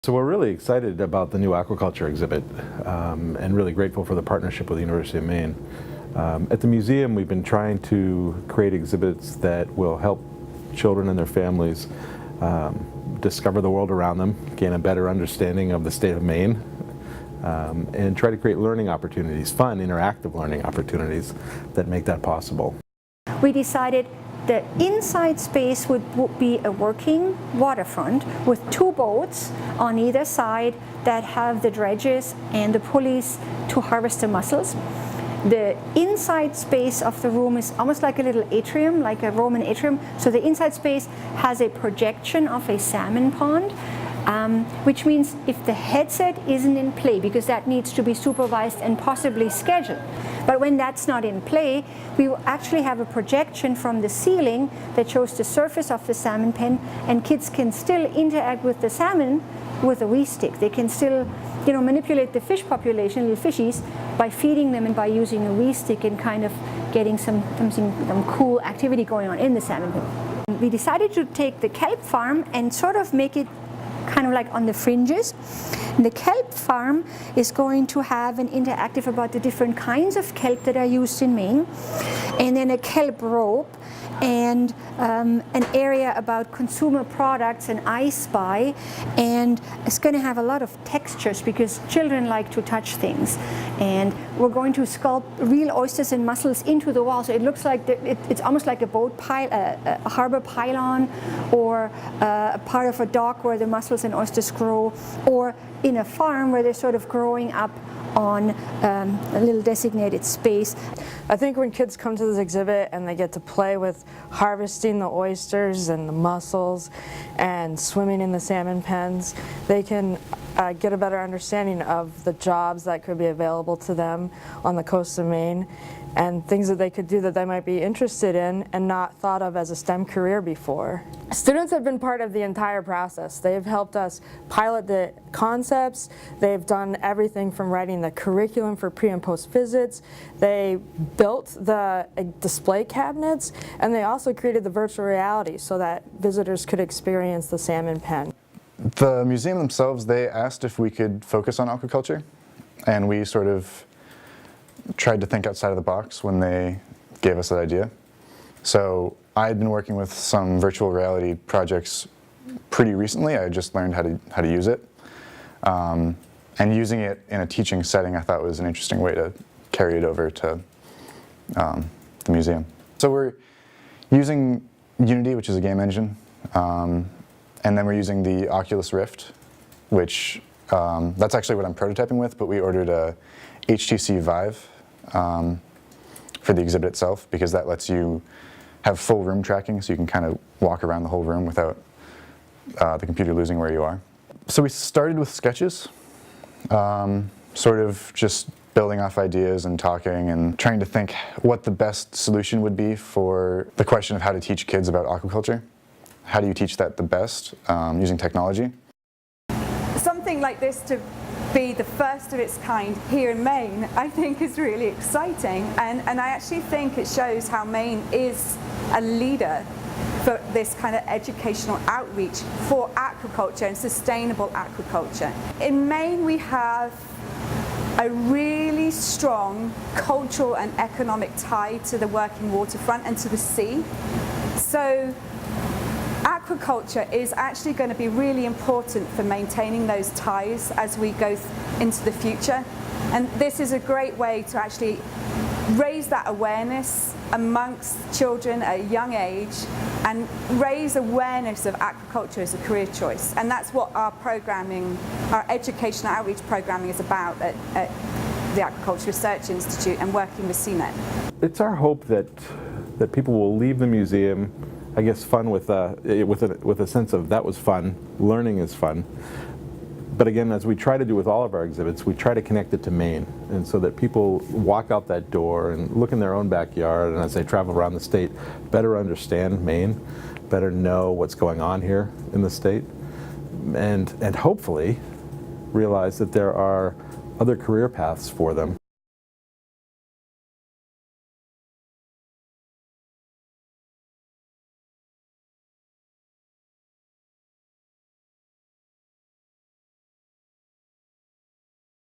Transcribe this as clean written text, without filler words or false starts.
So we're really excited about the new aquaculture exhibit and really grateful for the partnership with the University of Maine. At the museum, we've been trying to create exhibits that will help children and their families discover the world around them, gain a better understanding of the state of Maine, and try to create learning opportunities, fun, interactive learning opportunities that make that possible. We decided the inside space would be a working waterfront with 2 boats on either side that have the dredges and the pulleys to harvest the mussels. The inside space of the room is almost like a little atrium, like a Roman atrium. So the inside space has a projection of a salmon pond, which means if the headset isn't in play, because that needs to be supervised and possibly scheduled. But when that's not in play, we will actually have a projection from the ceiling that shows the surface of the salmon pen, and kids can still interact with the salmon with a wee stick. They can still, manipulate the fish population, little fishies, by feeding them and by using a wee stick and kind of getting some cool activity going on in the salmon pen. We decided to take the kelp farm and sort of make it kind of like on the fringes. And the kelp farm is going to have an interactive about the different kinds of kelp that are used in Maine, and then a kelp rope, and an area about consumer products and I Spy, and it's going to have a lot of textures because children like to touch things. And we're going to sculpt real oysters and mussels into the wall, so it looks like it's almost like a boat a harbor pylon, or a part of a dock where the mussels and oysters grow, or in a farm where they're sort of growing up on a little designated space. I think when kids come to this exhibit and they get to play with harvesting the oysters and the mussels and swimming in the salmon pens, they can get a better understanding of the jobs that could be available to them on the coast of Maine, and things that they could do that they might be interested in and not thought of as a STEM career before. Students have been part of the entire process. They've helped us pilot the concepts. They've done everything from writing the curriculum for pre and post visits. They built the display cabinets, and they also created the virtual reality so that visitors could experience the salmon pen. The museum themselves, they asked if we could focus on aquaculture, and we sort of tried to think outside of the box when they gave us that idea. So I had been working with some virtual reality projects pretty recently. I just learned how to use it. And using it in a teaching setting I thought was an interesting way to carry it over to the museum. So we're using Unity, which is a game engine, and then we're using the Oculus Rift, which that's actually what I'm prototyping with, but we ordered a HTC Vive for the exhibit itself, because that lets you have full room tracking, so you can kind of walk around the whole room without the computer losing where you are. So we started with sketches, sort of just building off ideas and talking and trying to think what the best solution would be for the question of how to teach kids about aquaculture. How do you teach that the best using technology? Something like this to be the first of its kind here in Maine, I think is really exciting, and I actually think it shows how Maine is a leader for this kind of educational outreach for aquaculture and sustainable aquaculture. In Maine we have a really strong cultural and economic tie to the working waterfront and to the sea. So aquaculture is actually going to be really important for maintaining those ties as we go into the future. And this is a great way to actually raise that awareness amongst children at a young age and raise awareness of aquaculture as a career choice. And that's what our programming, our educational outreach programming is about at the Aquaculture Research Institute and working with SEANET. It's our hope that people will leave the museum, I guess, fun with a sense of that was fun, learning is fun. But again, as we try to do with all of our exhibits, we try to connect it to Maine, and so that people walk out that door and look in their own backyard, and as they travel around the state, better understand Maine, better know what's going on here in the state, and hopefully realize that there are other career paths for them.